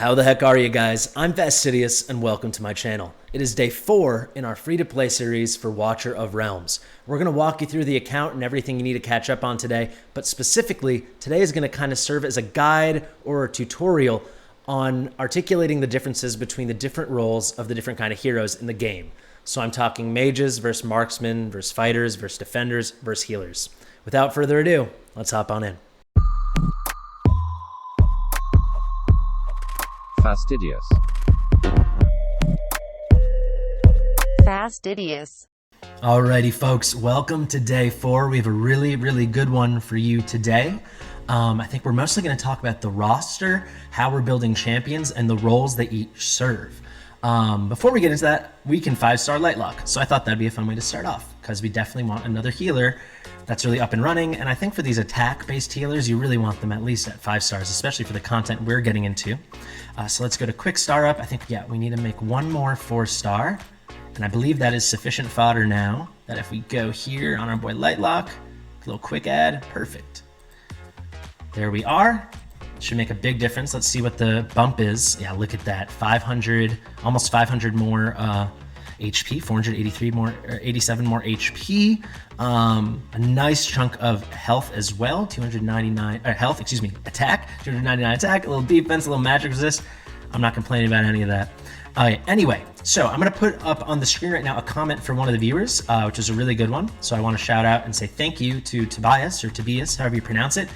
How the heck are you guys? I'm Fastidious and welcome to my channel. It is day 4 in our free-to-play series for Watcher of Realms. We're going to walk you through the account and everything you need to catch up on today, but specifically, today is going to kind of serve as a guide or a tutorial on articulating the differences between the different roles of the different kind of heroes in the game. So I'm talking mages versus marksmen versus fighters versus defenders versus healers. Without further ado, let's hop on in. Fastidious. Fastidious. Alrighty folks, welcome to day 4. We have a really good one for you today. I think we're mostly going to talk about the roster, how we're building champions, and the roles they each serve. Before we get into that, we can 5-star Lightlock. So I thought that'd be a fun way to start off, because we definitely want another healer that's really up and running. And I think for these attack-based healers, you really want them at least at 5 stars, especially for the content we're getting into. So let's go to quick star up. I think, yeah, we need to make one more 4-star. And I believe that is sufficient fodder now, that if we go here on our boy Lightlock, a little quick add, perfect. There we are. Should make a big difference. Let's see what the bump is. Yeah, look at that. 500, almost 500 more HP, 483 more, 87 more HP. A nice chunk of health as well. 299 health, excuse me, attack. 299 attack. A little defense, a little magic resist. I'm not complaining about any of that. Anyway, so I'm going to put up on the screen right now a comment from one of the viewers, which is a really good one. So I want to shout out and say thank you to Tobias, or Tobias, however you pronounce it.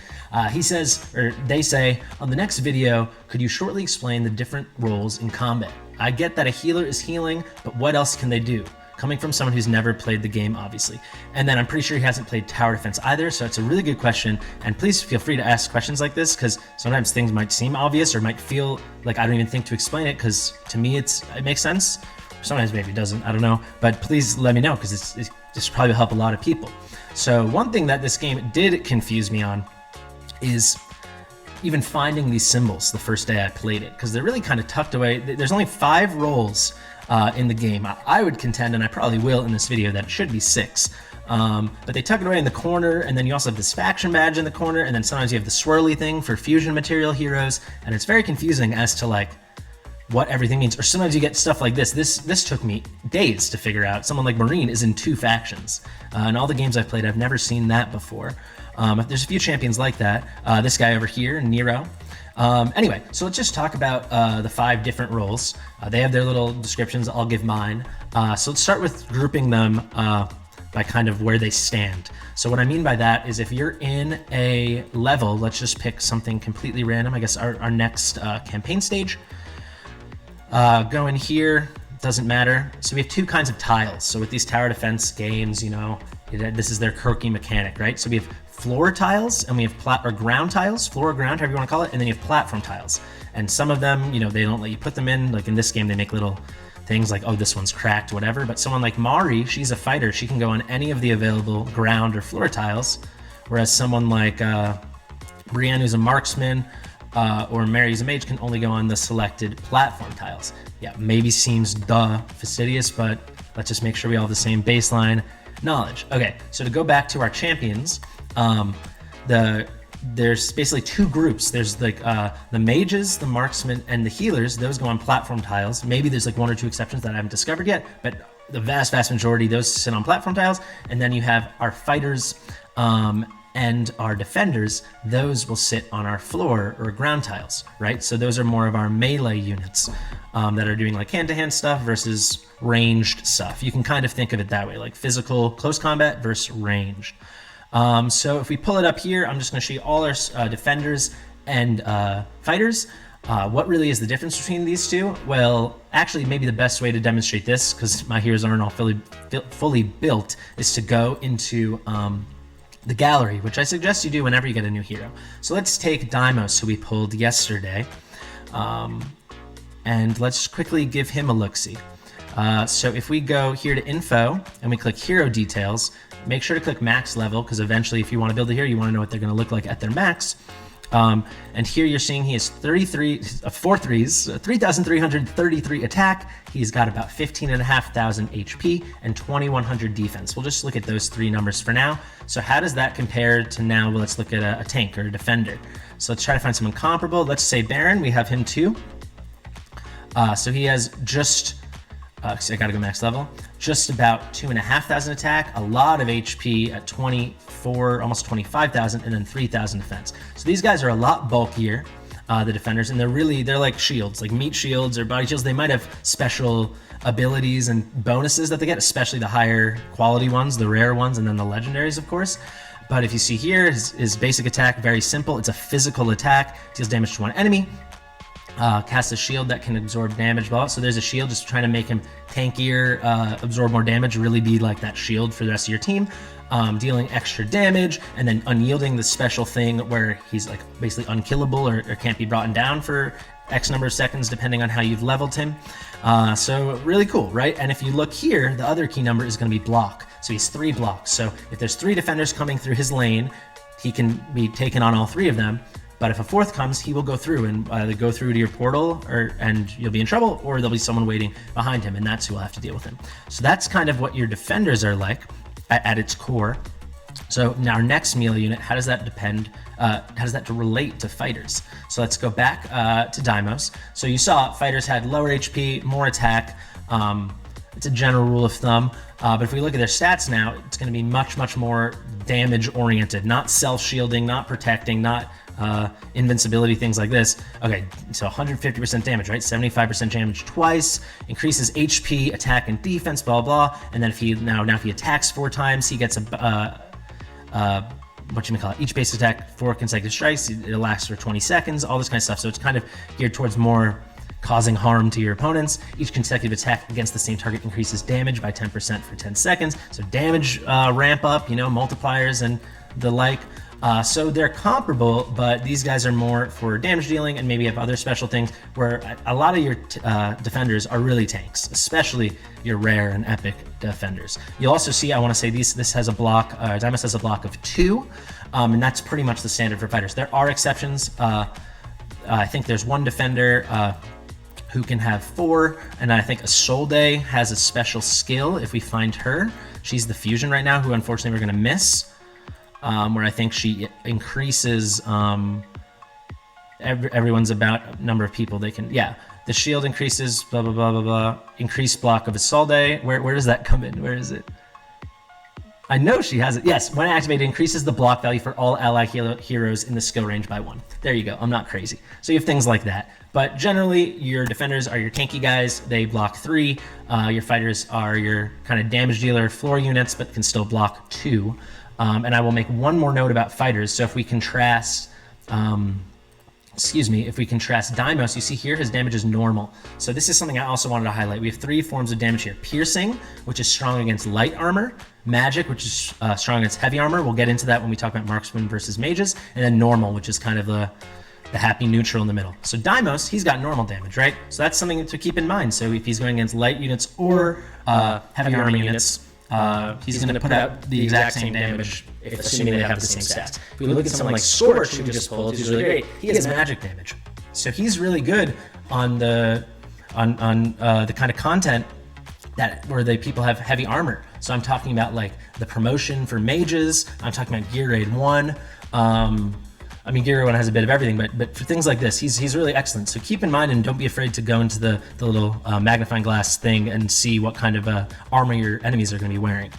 He says, or they say, on the next video, could you shortly explain the different roles in combat? I get that a healer is healing, but what else can they do? Coming from someone who's never played the game, obviously. And then I'm pretty sure he hasn't played tower defense either, so it's a really good question. And please feel free to ask questions like this, because sometimes things might seem obvious or might feel like I don't even think to explain it, because to me it makes sense. Sometimes maybe it doesn't, I don't know. But please let me know, because this probably will help a lot of people. So one thing that this game did confuse me on is even finding these symbols the first day I played it, because they're really kind of tucked away. There's only 5 roles in the game. I would contend, and I probably will in this video, that it should be 6. But they tuck it away in the corner, and then you also have this faction badge in the corner, and then sometimes you have the swirly thing for fusion material heroes, and it's very confusing as to like what everything means. Or sometimes you get stuff like this. This took me days to figure out. Someone like Marine is in 2 factions. In all the games I've played, I've never seen that before. There's a few champions like that. This guy over here, Nero. Anyway, so let's just talk about the 5 different roles. They have their little descriptions. I'll give mine. So let's start with grouping them by kind of where they stand. So what I mean by that is if you're in a level, let's just pick something completely random. I guess our next campaign stage. Go in here, doesn't matter. So we have 2 kinds of tiles. So with these tower defense games, you know, this is their quirky mechanic, right? So we have floor tiles and we have ground tiles, floor or ground, however you want to call it, and then you have platform tiles. And some of them, you know, they don't let you put them in. Like in this game, they make little things like, oh, this one's cracked, whatever. But someone like Mari, she's a fighter. She can go on any of the available ground or floor tiles. Whereas someone like Brienne, who's a marksman, or Mary's a mage, can only go on the selected platform tiles. Yeah, maybe seems fastidious, but let's just make sure we all have the same baseline knowledge. Okay, so to go back to our champions, there's basically 2 groups. There's like the mages, the marksmen, and the healers. Those go on platform tiles. Maybe there's like 1 or 2 exceptions that I haven't discovered yet, but the vast majority, those sit on platform tiles. And then you have our fighters and our defenders. Those will sit on our floor or ground tiles, right? So those are more of our melee units that are doing like hand-to-hand stuff versus ranged stuff. You can kind of think of it that way, like physical close combat versus ranged. So if we pull it up here, I'm just going to show you all our defenders and fighters. What really is the difference between these 2? Well, actually, maybe the best way to demonstrate this, because my heroes aren't all fully built, is to go into the gallery, which I suggest you do whenever you get a new hero. So let's take Deimos, who we pulled yesterday, and let's quickly give him a look-see. So if we go here to info and we click hero details, make sure to click max level, because eventually if you want to build a hero, you want to know what they're going to look like at their max. And here you're seeing he has 3,333 attack. He's got about 15,500 HP and 2,100 defense. We'll just look at those 3 numbers for now. So how does that compare to now? Well, let's look at a tank or a defender. So let's try to find someone comparable. Let's say Baron, we have him too. So he has just, I gotta go max level, just about 2,500 attack, a lot of HP at 24, almost 25,000, and then 3,000 defense. So these guys are a lot bulkier, the defenders, and they're like shields, like meat shields or body shields. They might have special abilities and bonuses that they get, especially the higher quality ones, the rare ones, and then the legendaries, of course. But if you see here, his basic attack, very simple. It's a physical attack, deals damage to one enemy. Casts a shield that can absorb damage. So there's a shield, just trying to make him tankier, absorb more damage, really be like that shield for the rest of your team. Dealing extra damage, and then unyielding, the special thing where he's like basically unkillable or can't be brought down for X number of seconds depending on how you've leveled him. So really cool, right? And if you look here, the other key number is going to be block. So he's 3 blocks. So if there's 3 defenders coming through his lane, he can be taken on all 3 of them. But if a 4th comes, he will go through and either go through to your portal, and you'll be in trouble, or there'll be someone waiting behind him, and that's who will have to deal with him. So that's kind of what your defenders are like at its core. So now our next melee unit, how does that depend? How does that relate to fighters? So let's go back to Deimos. So you saw fighters had lower HP, more attack. It's a general rule of thumb. But if we look at their stats now, it's going to be much more damage oriented, not self-shielding, not protecting, not invincibility, things like this. Okay, so 150% damage, right? 75% damage twice, increases HP, attack, and defense, blah blah. And then if he if he attacks 4 times, he gets each base attack 4 consecutive strikes. It lasts for 20 seconds, all this kind of stuff. So it's kind of geared towards more causing harm to your opponents. Each consecutive attack against the same target increases damage by 10% for 10 seconds. So damage ramp up, multipliers and the like. So they're comparable, but these guys are more for damage dealing and maybe have other special things, where a lot of your defenders are really tanks, especially your rare and epic defenders. You'll also see, I want to say this has a block, Deimos has a block of 2, and that's pretty much the standard for fighters. There are exceptions. I think there's one defender who can have 4, and I think Isolde has a special skill if we find her. She's the fusion right now, who unfortunately we're going to miss. Where I think she increases everyone's about number of people they can. Yeah, the shield increases, blah blah blah blah blah. Increased block of Isolde. Where does that come in? Where is it? I know she has it. Yes, when activated, increases the block value for all ally heroes in the skill range by 1. There you go. I'm not crazy. So you have things like that. But generally, your defenders are your tanky guys. They block 3. Your fighters are your kind of damage dealer floor units, but can still block 2. And I will make one more note about fighters. So if we contrast, if we contrast Deimos, you see here his damage is normal. So this is something I also wanted to highlight. We have 3 forms of damage here. Piercing, which is strong against light armor. Magic, which is strong against heavy armor. We'll get into that when we talk about marksmen versus mages. And then normal, which is kind of the happy neutral in the middle. So Deimos, he's got normal damage, right? So that's something to keep in mind. So if he's going against light units or heavy armor units, he's going to put out the exact same damage, assuming they have the same stats. If we look at someone like Scorch, who we just pulled, who's really great, he has magic damage. So he's really good on the kind of content where the people have heavy armor. So I'm talking about like the promotion for mages. I'm talking about Gear Grade 1. Gear Grade 1 has a bit of everything, but for things like this, he's really excellent. So keep in mind, and don't be afraid to go into the little magnifying glass thing and see what kind of armor your enemies are going to be wearing.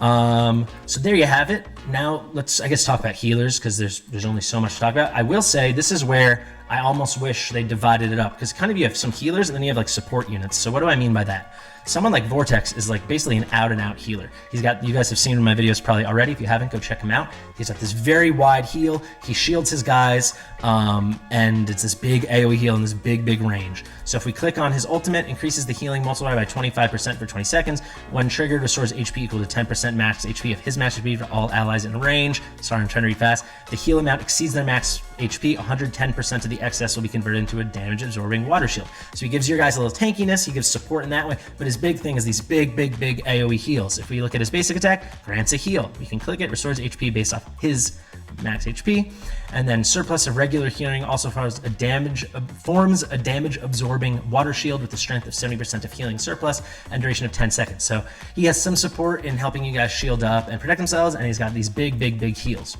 So there you have it. Now let's, I guess, talk about healers, because there's only so much to talk about. I will say this is where I almost wish they divided it up, because kind of you have some healers and then you have like support units. So what do I mean by that? Someone like Vortex is like basically an out-and-out healer. You guys have seen in my videos probably already. If you haven't, go check him out. He's got this very wide heal. He shields his guys, and it's this big AoE heal in this big range. So if we click on his ultimate, increases the healing multiplied by 25% for 20 seconds. When triggered, restores HP equal to 10% max HP of his max HP for all allies in range. Sorry, I'm trying to read fast. The heal amount exceeds their max HP. 110% of the excess will be converted into a damage-absorbing water shield. So he gives your guys a little tankiness. He gives support in that way, but his big thing is these big AoE heals. If we look at his basic attack, grants a heal. You can click it, restores HP based off his max HP, and then surplus of regular healing also forms a damage absorbing water shield with the strength of 70% of healing surplus and duration of 10 seconds. So he has some support in helping you guys shield up and protect themselves, and he's got these big heals.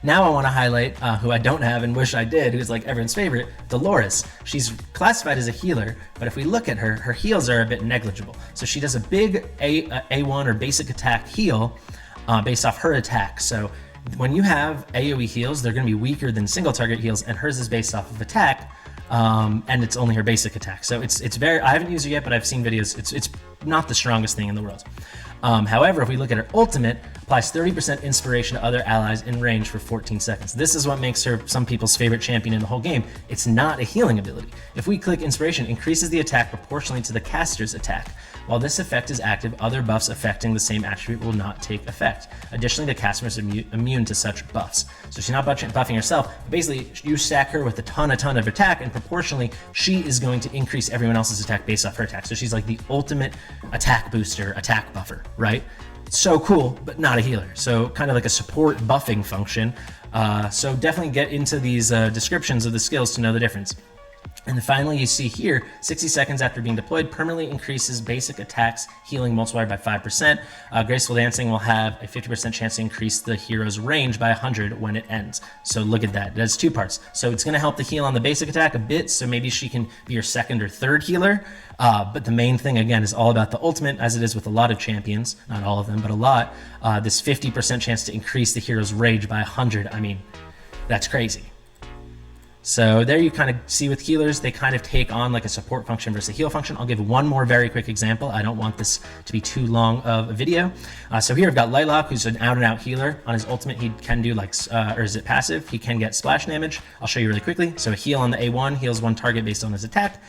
Now I want to highlight who I don't have and wish I did, who's like everyone's favorite, Dolores. She's classified as a healer, but if we look at her, her heals are a bit negligible. So she does a big A1 or basic attack heal based off her attack. So when you have AoE heals, they're going to be weaker than single target heals, and hers is based off of attack, and it's only her basic attack. So it's very, I haven't used it yet, but I've seen videos. It's not the strongest thing in the world. However, if we look at her ultimate, applies 30% inspiration to other allies in range for 14 seconds. This is what makes her some people's favorite champion in the whole game. It's not a healing ability. If we click inspiration, increases the attack proportionally to the caster's attack. While this effect is active, other buffs affecting the same attribute will not take effect. Additionally, the caster is immune to such buffs. So she's not buffing herself. Basically, you stack her with a ton of attack, and proportionally, she is going to increase everyone else's attack based off her attack. So she's like the ultimate attack booster, attack buffer, right? So cool, but not a healer. So kind of like a support buffing function. So definitely get into these descriptions of the skills to know the difference. And then finally, you see here, 60 seconds after being deployed, permanently increases basic attacks healing multiplier by 5%. Graceful Dancing will have a 50% chance to increase the hero's range by 100 when it ends. So look at that. That's 2 parts. So it's going to help the heal on the basic attack a bit, so maybe she can be your second or third healer. But the main thing, again, is all about the ultimate, as it is with a lot of champions. Not all of them, but a lot. This 50% chance to increase the hero's rage by 100. I mean, that's crazy. So there you kind of see with healers, they kind of take on like a support function versus a heal function. I'll give one more very quick example. I don't want this to be too long of a video. So here I've got Lightlock, who's an out and out healer. On his ultimate, he can do like, or is it passive? He can get splash damage. I'll show you really quickly. So a heal on the A1, heals one target based on his attack.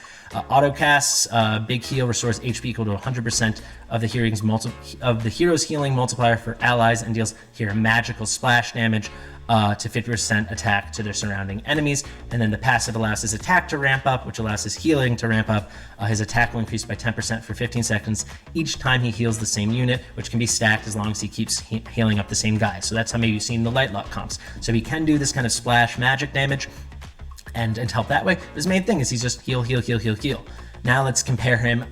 Auto casts, big heal restores HP equal to 100% of the hero's healing multiplier for allies, and deals here magical splash damage to 50% attack to their surrounding enemies. And then the passive allows his attack to ramp up, which allows his healing to ramp up. His attack will increase by 10% for 15 seconds each time he heals the same unit, which can be stacked as long as he keeps healing up the same guy. So that's how maybe you've seen the Lightlock comps. So he can do this kind of splash magic damage and help that way. But his main thing is he's just heal. Now let's compare him.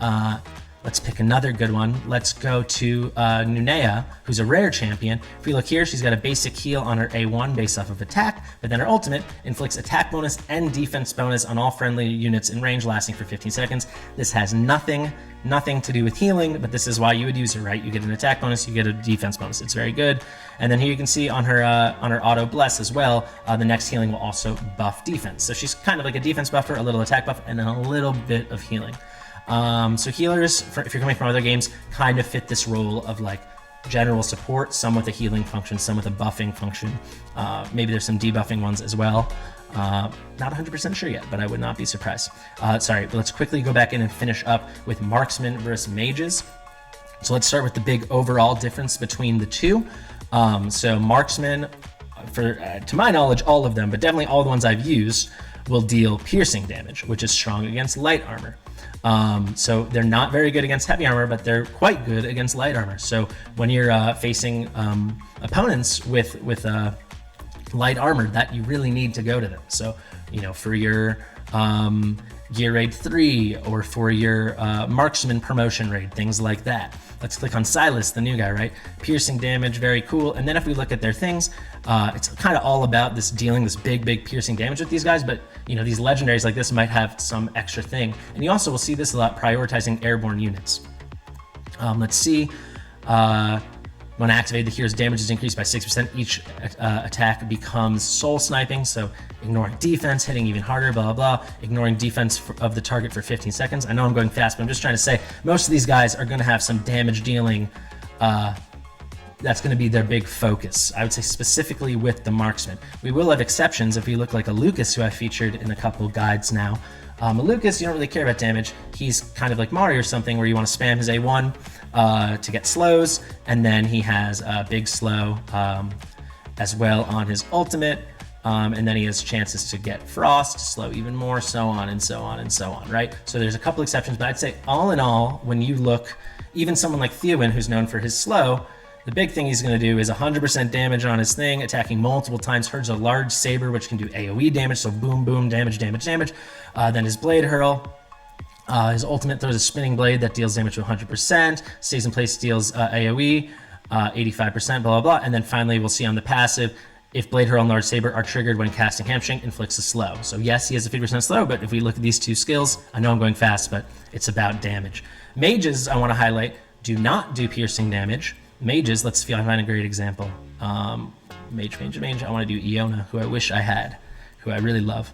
Let's pick another good one. Let's go to Nunea, who's a rare champion. If we look here, she's got a basic heal on her A1 based off of attack, but then her ultimate inflicts attack bonus and defense bonus on all friendly units in range, lasting for 15 seconds. This has nothing to do with healing, but this is why you would use it, right? You get an attack bonus, you get a defense bonus. It's very good. And then here you can see on her auto bless as well, the next healing will also buff defense. So she's kind of like a defense buffer, a little attack buff, and then a little bit of healing. So healers, if you're coming from other games, kind of fit this role of like general support, some with a healing function, some with a buffing function. Maybe there's some debuffing ones as well. Not 100% sure yet, but I would not be surprised. Sorry, but let's quickly go back in and finish up with marksmen versus mages. So let's start with the big overall difference between the two. So marksmen, to my knowledge, all of them, but definitely all the ones I've used, will deal piercing damage, which is strong against light armor. So they're not very good against heavy armor, but they're quite good against light armor. So when you're facing opponents with light armor, that you really need to go to them. So, you know, for your gear raid 3 or for your marksman promotion raid, things like that. Let's click on Silas, the new guy, right? Piercing damage, very cool. And then if we look at their things, it's kind of all about this dealing this big piercing damage with these guys, but you know, these legendaries like this might have some extra thing. And you also will see this a lot prioritizing airborne units. Let's see. When activated, the hero's damage is increased by 6%. Each attack becomes soul sniping, so ignoring defense, hitting even harder, blah, blah, blah. Ignoring defense of the target for 15 seconds. I know I'm going fast, but I'm just trying to say most of these guys are going to have some damage dealing. That's going to be their big focus. I would say specifically with the marksman. We will have exceptions if we look like a Lucas, who I featured in a couple guides now. Lucas, you don't really care about damage. He's kind of like Mario or something, where you want to spam his A1 to get slows, and then he has a big slow as well on his ultimate, and then he has chances to get frost, slow even more, so on and so on and so on, right? So there's a couple exceptions, but I'd say all in all, when you look, even someone like Theowin, who's known for his slow, the big thing he's going to do is 100% damage on his thing, attacking multiple times, herds a large saber, which can do AoE damage, so boom, boom, damage. Then his blade hurl. His ultimate throws a spinning blade that deals damage to 100%, stays in place, deals AoE, 85%, blah, blah, blah. And then finally, we'll see on the passive, If Blade Hurl and Large Saber are triggered when casting Hamstring, inflicts a slow. So yes, he has a 50% slow, but if we look at these two skills, I know I'm going fast, but it's about damage. Mages, I want to highlight, do not do piercing damage. Mages, let's find a great example. Mage. I want to do Iona, who I wish I had, who I really love.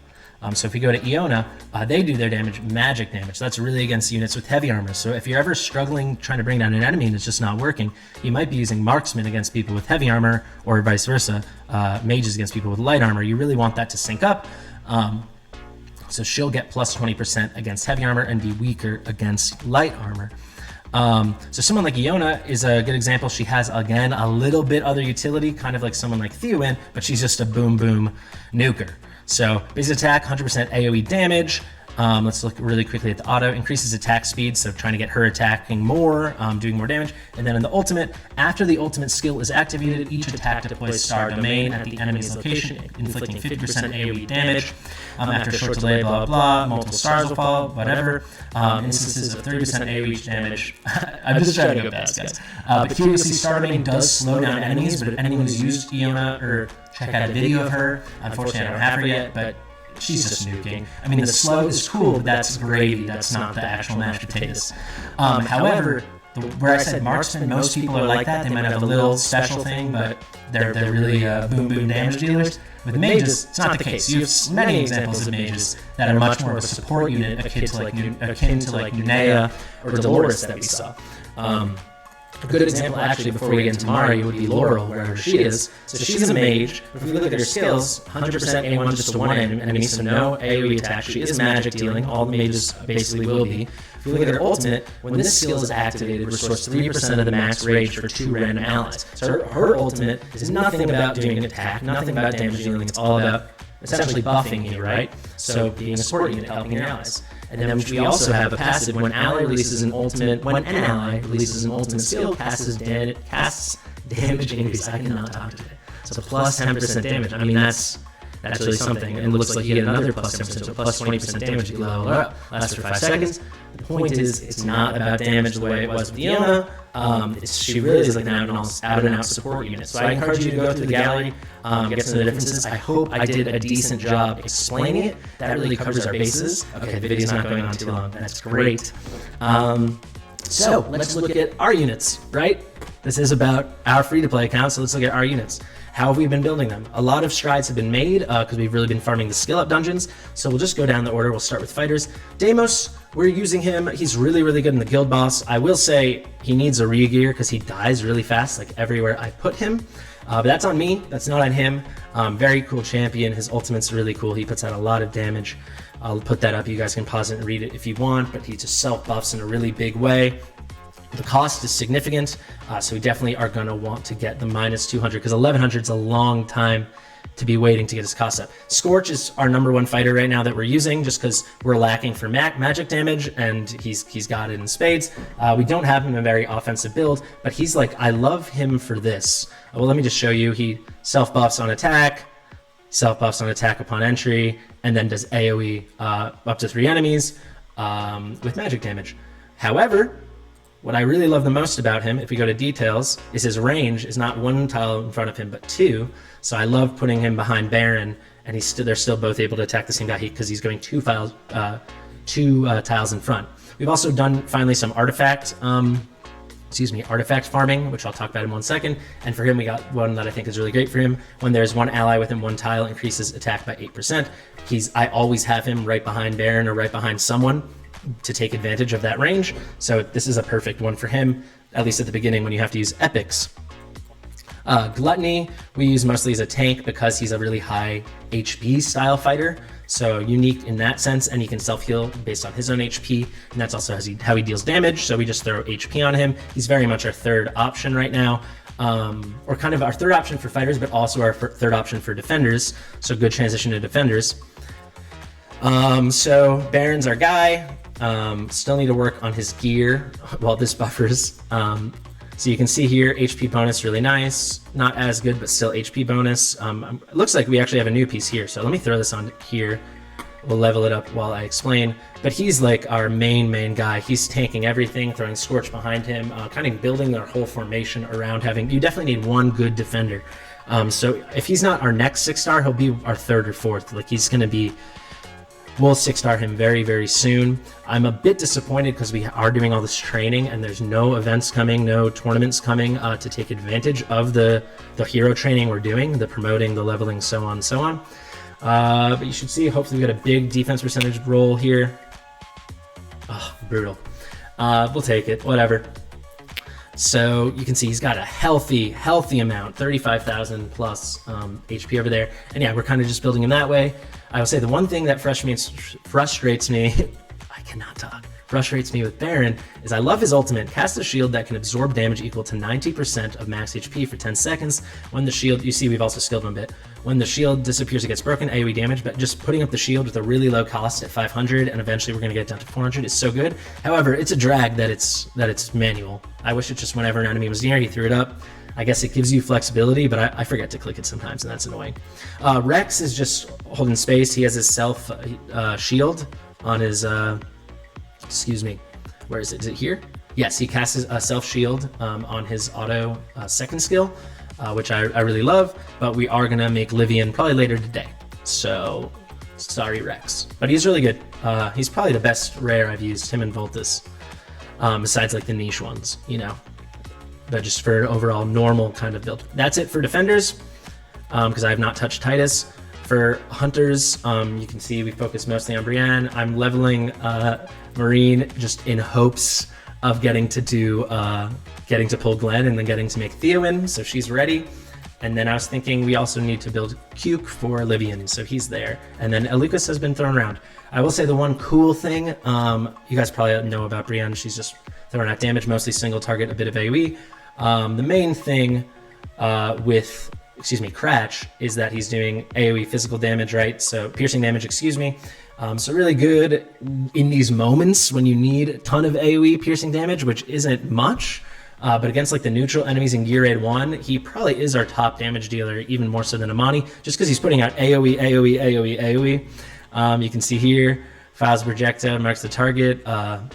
So if we go to Iona, they do their damage magic damage. So that's really against units with heavy armor. So if you're ever struggling trying to bring down an enemy and it's just not working, you might be using marksman against people with heavy armor, or vice versa, mages against people with light armor. You really want that to sync up. So she'll get plus 20% against heavy armor and be weaker against light armor. So someone like Iona is a good example. She has, again, a little bit other utility, kind of like someone like Theowen, but she's just a boom nuker. So base attack, 100% AoE damage. Let's look really quickly at the auto. Increases attack speed, so trying to get her attacking more, doing more damage. And then in the ultimate, after the ultimate skill is activated, each attack deploys star domain at the enemy's location, inflicting 50% AoE damage. After a short delay, blah, blah, multiple stars will fall, whatever. Instances of 30% AoE damage. I'm just trying to go fast, guys. But curiously, star domain does slow down enemies, but if anyone who's used Iona or check out a video of her, unfortunately I don't have her yet, but she's just nuking. I mean, the slow is cool, but that's gravy. That's not the actual mashed potatoes. However, where I said marksman, most people are like that. They might have a little special thing, but they're really boom damage dealers. With mages, it's not the case. You have many examples of mages that are much more of a support unit, akin to like Nunea or Dolores that we saw. A good example, actually, before we get into Mari, would be Laurel, wherever she is. So she's a mage. If we look at her skills, 100% A1 just to one enemy, so no AoE attack. She is magic dealing. All the mages basically will be. If we look at her ultimate, when this skill is activated, restores 3% of the max rage for 2 random allies. So her ultimate is nothing about doing an attack, nothing about damage dealing. It's all about essentially buffing you, right? So being a support unit, helping your allies. And then we also have a passive when an ally releases an ultimate skill, casts damage increase. I cannot talk today. So plus 10% damage. I mean, that's really something. And it looks like you get another plus 10%, so plus 20% damage. You level up, lasts for 5 seconds. The point is, it's not about damage the way it was with Iona. She really is like an out and out support unit. So I encourage you to go through the gallery, get some of the differences. I hope I did a decent job explaining it. That really covers our bases. Okay, the video's not going on too long. That's great. So let's look at our units, right? This is about our free-to-play account, so let's look at our units. How have we been building them? A lot of strides have been made because we've really been farming the skill-up dungeons. So we'll just go down the order. We'll start with fighters. Deimos, we're using him. He's really good in the guild boss. I will say he needs a re-gear because he dies really fast, like everywhere I put him. But that's on me. That's not on him. Very cool champion. His ultimate's really cool. He puts out a lot of damage. I'll put that up. You guys can pause it and read it if you want, but he just self-buffs in a really big way. The cost is significant, so we definitely are going to want to get the minus 200 because 1100 is a long time to be waiting to get his cost up. Scorch is our #1 fighter right now that we're using just because we're lacking for magic damage, and he's got it in spades. We don't have him in a very offensive build, but he's like, I love him for this. Well, let me just show you. He self-buffs on attack, self-buffs on attack upon entry, and then does AoE up to 3 enemies with magic damage. However, what I really love the most about him, if we go to details, is his range is not 1 tile in front of him, but 2. So I love putting him behind Baron, and they're still both able to attack the same guy because he's going 2 tiles in front. We've also done finally some artifact farming, which I'll talk about in 1 second. And for him, we got one that I think is really great for him. When there's one ally within 1 tile, increases attack by 8%. I always have him right behind Baron or right behind someone to take advantage of that range. So this is a perfect one for him, at least at the beginning when you have to use epics. Gluttony, we use mostly as a tank because he's a really high HP style fighter. So unique in that sense, and he can self-heal based on his own HP, and that's also how he deals damage. So we just throw HP on him. He's very much our third option right now. Or kind of our third option for fighters, but also our third option for defenders. So good transition to defenders. So Baron's our guy. Still need to work on his gear while this buffers. So you can see here, HP bonus, really nice. Not as good, but still HP bonus. It looks like we actually have a new piece here. So let me throw this on here. We'll level it up while I explain. But he's like our main guy. He's tanking everything, throwing Scorch behind him, kind of building our whole formation around having... You definitely need one good defender. So if he's not our next 6-star, he'll be our 3rd or 4th. Like he's going to be, we'll 6-star him very, very soon. I'm a bit disappointed because we are doing all this training and there's no events coming, no tournaments coming to take advantage of the hero training we're doing, the promoting, the leveling, so on and so on. But you should see, hopefully we got a big defense percentage roll here. Oh, brutal. We'll take it, whatever. So you can see he's got a healthy amount, 35,000 plus HP over there. And yeah, we're kind of just building him that way. I will say the one thing that frustrates me, I cannot talk, frustrates me with Baron is I love his ultimate. Cast a shield that can absorb damage equal to 90% of max HP for 10 seconds. When the shield, you see we've also skilled him a bit. When the shield disappears, it gets broken, AoE damage, but just putting up the shield with a really low cost at 500, and eventually we're going to get down to 400 is so good. However, it's a drag that it's manual. I wish it just whenever an enemy was near, he threw it up. I guess it gives you flexibility, but I forget to click it sometimes, and that's annoying. Rex is just holding space. He has his self shield on his, excuse me, where is it? Is it here? Yes, he casts a self shield on his auto second skill, which I really love, but we are gonna make Livian probably later today. So sorry, Rex, but he's really good. He's probably the best rare I've used, him and Voltus, besides like the niche ones, you know, but just for an overall normal kind of build. That's it for defenders, because I have not touched Titus. For hunters, you can see we focus mostly on Brienne. I'm leveling Marine just in hopes of getting to pull Glenn and then getting to make Theowen, so she's ready. And then I was thinking we also need to build Cuke for Livian, so he's there. And then Elucas has been thrown around. I will say the one cool thing, you guys probably know about Brienne, she's just throwing out damage, mostly single target, a bit of AoE. The main thing with Cratch is that he's doing AoE physical damage, right? So piercing damage, excuse me. So really good in these moments when you need a ton of AoE piercing damage, which isn't much. But against like the neutral enemies in Gear Raid 1, he probably is our top damage dealer, even more so than Amani, just because he's putting out AoE, AoE, AoE, AoE. You can see here, files projectile, marks the target,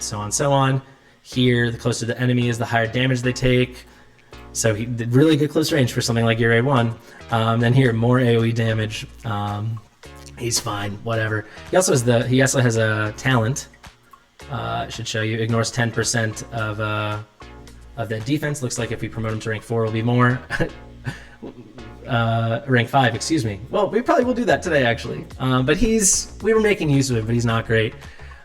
so on, so on. Here, the closer the enemy is, the higher damage they take. So he did really good close range for something like Gear Raid 1. Then here, more AoE damage. He's fine, whatever. He also has a talent. I should show you. Ignores 10% of that defense. Looks like if we promote him to rank 4, it'll be more. Rank 5, excuse me. Well, we probably will do that today, actually. But we were making use of it, but he's not great.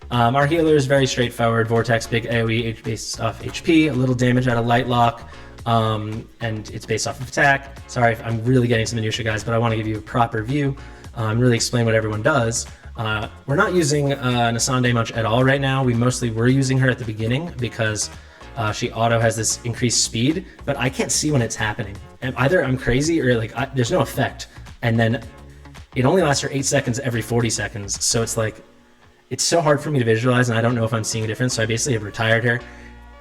Our healer is very straightforward. Vortex, big AoE based off HP, a little damage out of Light Lock, and it's based off of attack. Sorry if I'm really getting some minutia, guys, but I want to give you a proper view and really explain what everyone does. We're not using Nasande much at all right now. We mostly were using her at the beginning because she auto has this increased speed, but I can't see when it's happening. And either I'm crazy or like there's no effect. And then it only lasts for 8 seconds every 40 seconds. So it's like, it's so hard for me to visualize and I don't know if I'm seeing a difference. So I basically have retired her.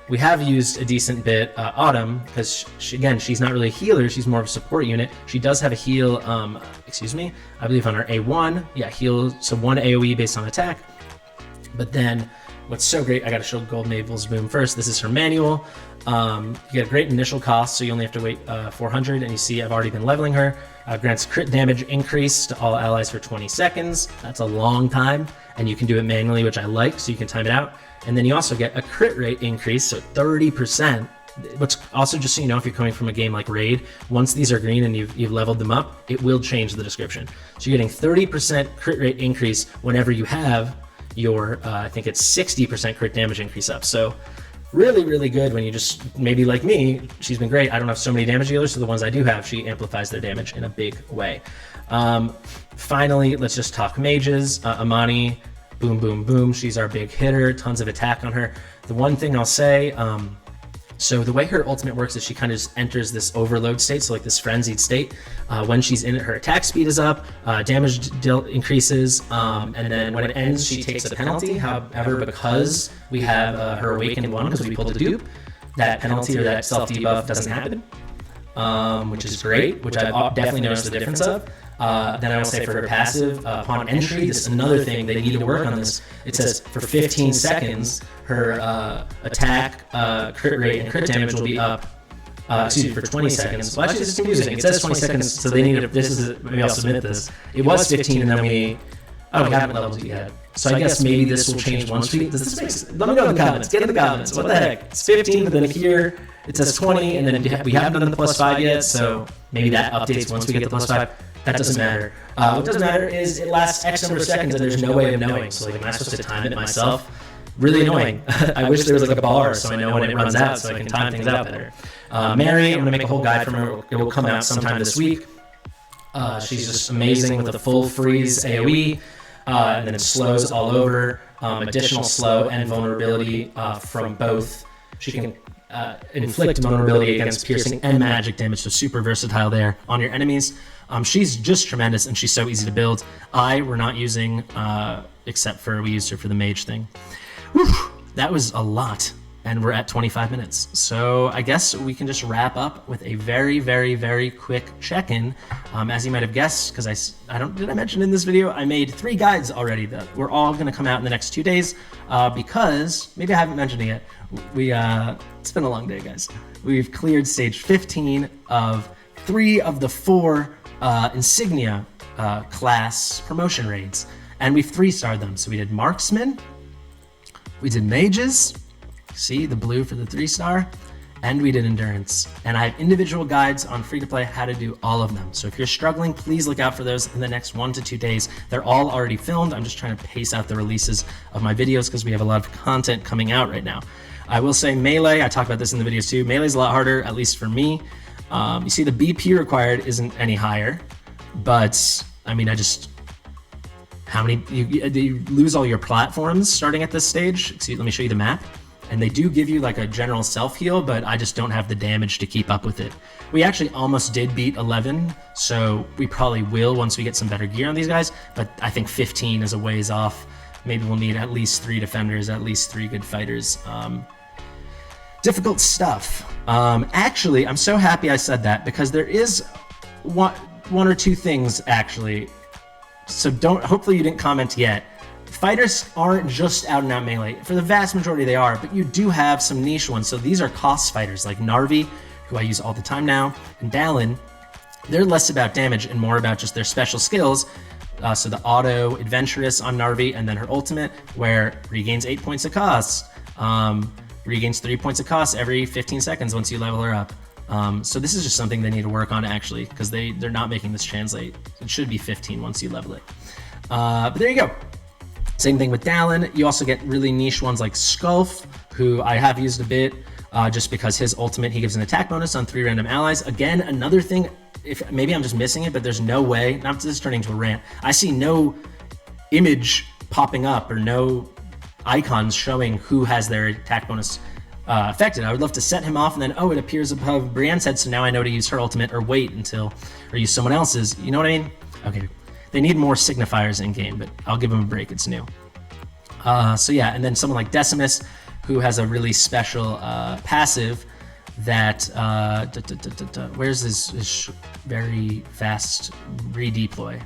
We have used a decent bit Autumn because she's not really a healer. She's more of a support unit. She does have a heal, I believe on her A1. Yeah, heal, so 1 AoE based on attack. But then what's so great, I got to show Gold Mabel's Boom first. This is her manual. You get a great initial cost, so you only have to wait 400, and you see I've already been leveling her. Grants crit damage increase to all allies for 20 seconds. That's a long time, and you can do it manually, which I like, so you can time it out. And then you also get a crit rate increase, so 30%. But also, just so you know, if you're coming from a game like Raid, once these are green and you've leveled them up, it will change the description. So you're getting 30% crit rate increase whenever you have your, I think it's 60% crit damage increase up. So really, really good when you just, maybe like me, she's been great. I don't have so many damage dealers, so the ones I do have, she amplifies their damage in a big way. Finally, let's just talk mages. Amani, boom, boom, boom. She's our big hitter, tons of attack on her. The one thing I'll say, so the way her ultimate works is she kind of just enters this overload state, so like this frenzied state. When she's in it, her attack speed is up, damage dealt increases, and then when it ends, she takes a penalty. However, because we have her Awakened 1, because we pulled a dupe, that penalty or that self-debuff doesn't happen, which is great, which I've definitely noticed the difference of. Then I will say for her passive, upon entry, this is another thing, they need to work on this. It says for 15 seconds, her attack, crit rate, and crit damage will be up for 20 seconds. Well, actually, this is confusing. It says 20 seconds, so they need to, maybe I'll submit this. It was 15, and then we haven't leveled it yet. So I guess maybe this will change once we, does this make sense? Let me know in the comments, get in the comments, what the heck? It's 15, but then here, it says 20, and then we haven't done the +5 yet, so maybe that updates once we get the +5. That doesn't matter. What does matter is it lasts X number of seconds, and there's no way of knowing. So like, am I supposed to time it myself? Really annoying. I wish there was like a bar so I know when it runs out so I can time things out better. Mary, I'm gonna make a whole guide from her. It will come out sometime this week. She's just amazing with a full freeze AoE, and then it slows all over. Additional slow and vulnerability from both. She can inflict vulnerability against piercing and magic damage, so super versatile there on your enemies. She's just tremendous, and she's so easy to build. We're not using, except for we used her for the mage thing. Whew, that was a lot, and we're at 25 minutes. So I guess we can just wrap up with a very, very, very quick check-in. As you might have guessed, because did I mention in this video, I made 3 guides already that we're all going to come out in the next 2 days, because, maybe I haven't mentioned it yet, it's been a long day, guys. We've cleared stage 15 of 3 of the 4 insignia class promotion raids, and we've 3-starred them. So we did marksman, we did mages, see the blue for the 3-star, and we did endurance. And I have individual guides on free to play how to do all of them. So if you're struggling, please look out for those in the next 1 to 2 days. They're all already filmed. I'm just trying to pace out the releases of my videos because we have a lot of content coming out right now. I will say melee, I talked about this in the videos too. Melee's a lot harder, at least for me. You see the BP required isn't any higher, but I mean, you lose all your platforms starting at this stage. See, let me show you the map. And they do give you like a general self-heal, but I just don't have the damage to keep up with it. We actually almost did beat 11, so we probably will once we get some better gear on these guys, but I think 15 is a ways off. Maybe we'll need at least 3 defenders, at least 3 good fighters. Difficult stuff. Actually, I'm so happy I said that because there is one or two things actually. So hopefully you didn't comment yet. Fighters aren't just out and out melee. For the vast majority they are, but you do have some niche ones. So these are cost fighters like Narvi, who I use all the time now, and Dallin. They're less about damage and more about just their special skills. So the auto adventurous on Narvi, and then her ultimate, where regains 8 points of cost. Regains 3 points of cost every 15 seconds once you level her up. So this is just something they need to work on actually, because they're not making this translate. It should be 15 once you level it. But there you go. Same thing with Dallin. You also get really niche ones like Skulf, who I have used a bit, just because his ultimate, he gives an attack bonus on 3 random allies. Again, another thing, if maybe I'm just missing it, but there's no way, not this is turning into a rant, I see no image popping up or no icons showing who has their attack bonus affected. I would love to set him off and then, it appears above Brienne's head, so now I know to use her ultimate or wait until, or use someone else's. You know what I mean? Okay. They need more signifiers in game, but I'll give them a break. It's new. So yeah, and then someone like Decimus, who has a really special passive that where's his very fast redeploy?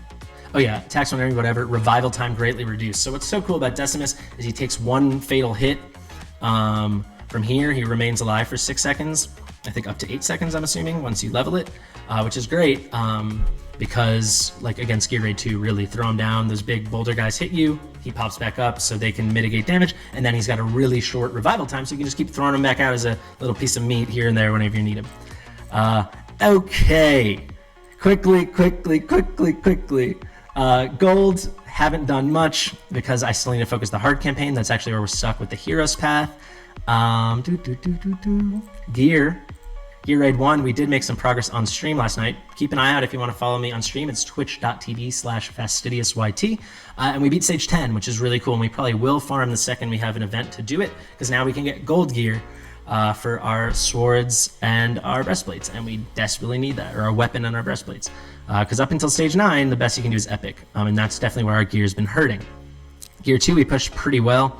Oh yeah, attacks on enemy, whatever. Revival time greatly reduced. So what's so cool about Decimus is he takes 1 fatal hit. From here, he remains alive for 6 seconds. I think up to 8 seconds, I'm assuming, once you level it, which is great. Because like against Gear Raid 2, really throw him down, those big boulder guys hit you, he pops back up so they can mitigate damage, and then he's got a really short revival time, so you can just keep throwing him back out as a little piece of meat here and there whenever you need him. Okay, quickly. Gold, haven't done much because I still need to focus the hard campaign. That's actually where we're stuck with the hero's path. Gear Raid 1, we did make some progress on stream last night. Keep an eye out if you want to follow me on stream. It's twitch.tv/fastidiousYT. And we beat stage 10, which is really cool. And we probably will farm the second we have an event to do it, because now we can get gold gear for our swords and our breastplates. And we desperately need that, or our weapon and our breastplates. Because up until stage 9, the best you can do is epic. And that's definitely where our gear has been hurting. Gear 2, we pushed pretty well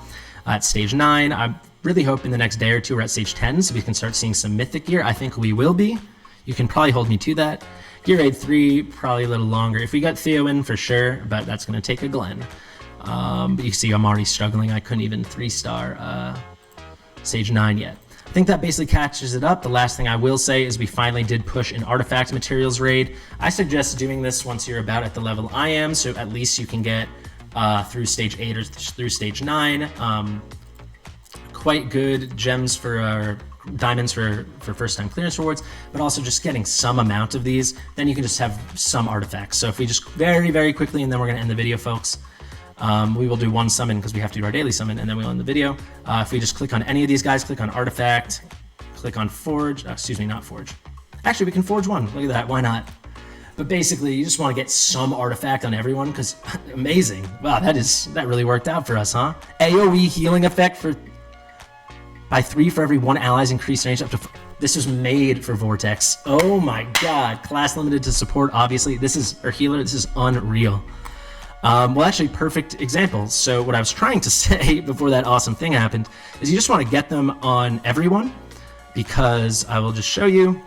at stage 9. I'm really hope in the next day or 2 we're at stage 10 so we can start seeing some mythic gear. I think we will be. You can probably hold me to that. Gear Raid 3, probably a little longer. If we got Theo in, for sure, but that's going to take a Glen. But you see I'm already struggling. I couldn't even 3-star stage 9 yet. I think that basically catches it up. The last thing I will say is we finally did push an artifact materials raid. I suggest doing this once you're about at the level I am, so at least you can get through stage 8 or through stage 9. Quite good gems for diamonds for first time clearance rewards, but also just getting some amount of these, then you can just have some artifacts. So if we just very quickly, and then we're gonna end the video, folks. We will do one summon because we have to do our daily summon, and then we'll end the video. If we just click on any of these guys, click on artifact, click on forge, excuse me, not forge. Actually, we can forge one, look at that, why not? But basically, you just want to get some artifact on everyone because amazing. Wow, that really worked out for us, huh? AoE healing effect by 3 for every 1 ally's increased range up to. This was made for Vortex. Oh my god, class limited to support, obviously. This is, or healer, this is unreal. Well, actually, perfect example. So what I was trying to say before that awesome thing happened is you just want to get them on everyone, because I will just show you.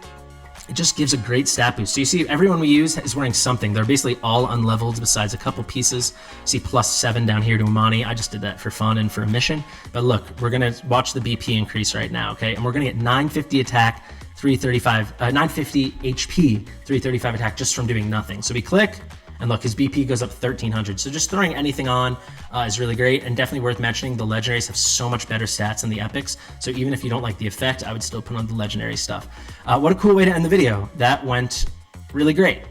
It just gives a great stat boost. So you see everyone we use is wearing something. They're basically all unleveled besides a couple pieces. See +7 down here to Imani. I just did that for fun and for a mission. But look, we're going to watch the BP increase right now, okay? And we're going to get 950 attack, 950 HP, 335 attack just from doing nothing. So we click, and look, his BP goes up 1300. So just throwing anything on is really great, and definitely worth mentioning. The legendaries have so much better stats than the epics. So even if you don't like the effect, I would still put on the legendary stuff. What a cool way to end the video. That went really great.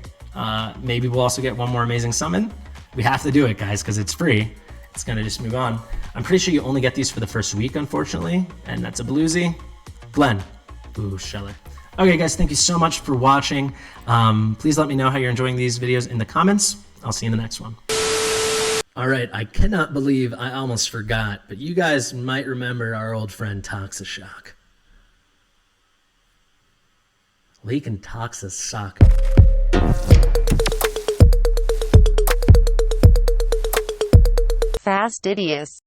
Maybe we'll also get one more amazing summon. We have to do it, guys, because it's free. It's gonna just move on. I'm pretty sure you only get these for the first week, unfortunately, and that's a bluesy. Glenn. Ooh, Sheller. Okay, guys, thank you so much for watching. Please let me know how you're enjoying these videos in the comments. I'll see you in the next one. All right, I cannot believe I almost forgot, but you guys might remember our old friend Toxashock. Leak and Toxashock. Fastidious.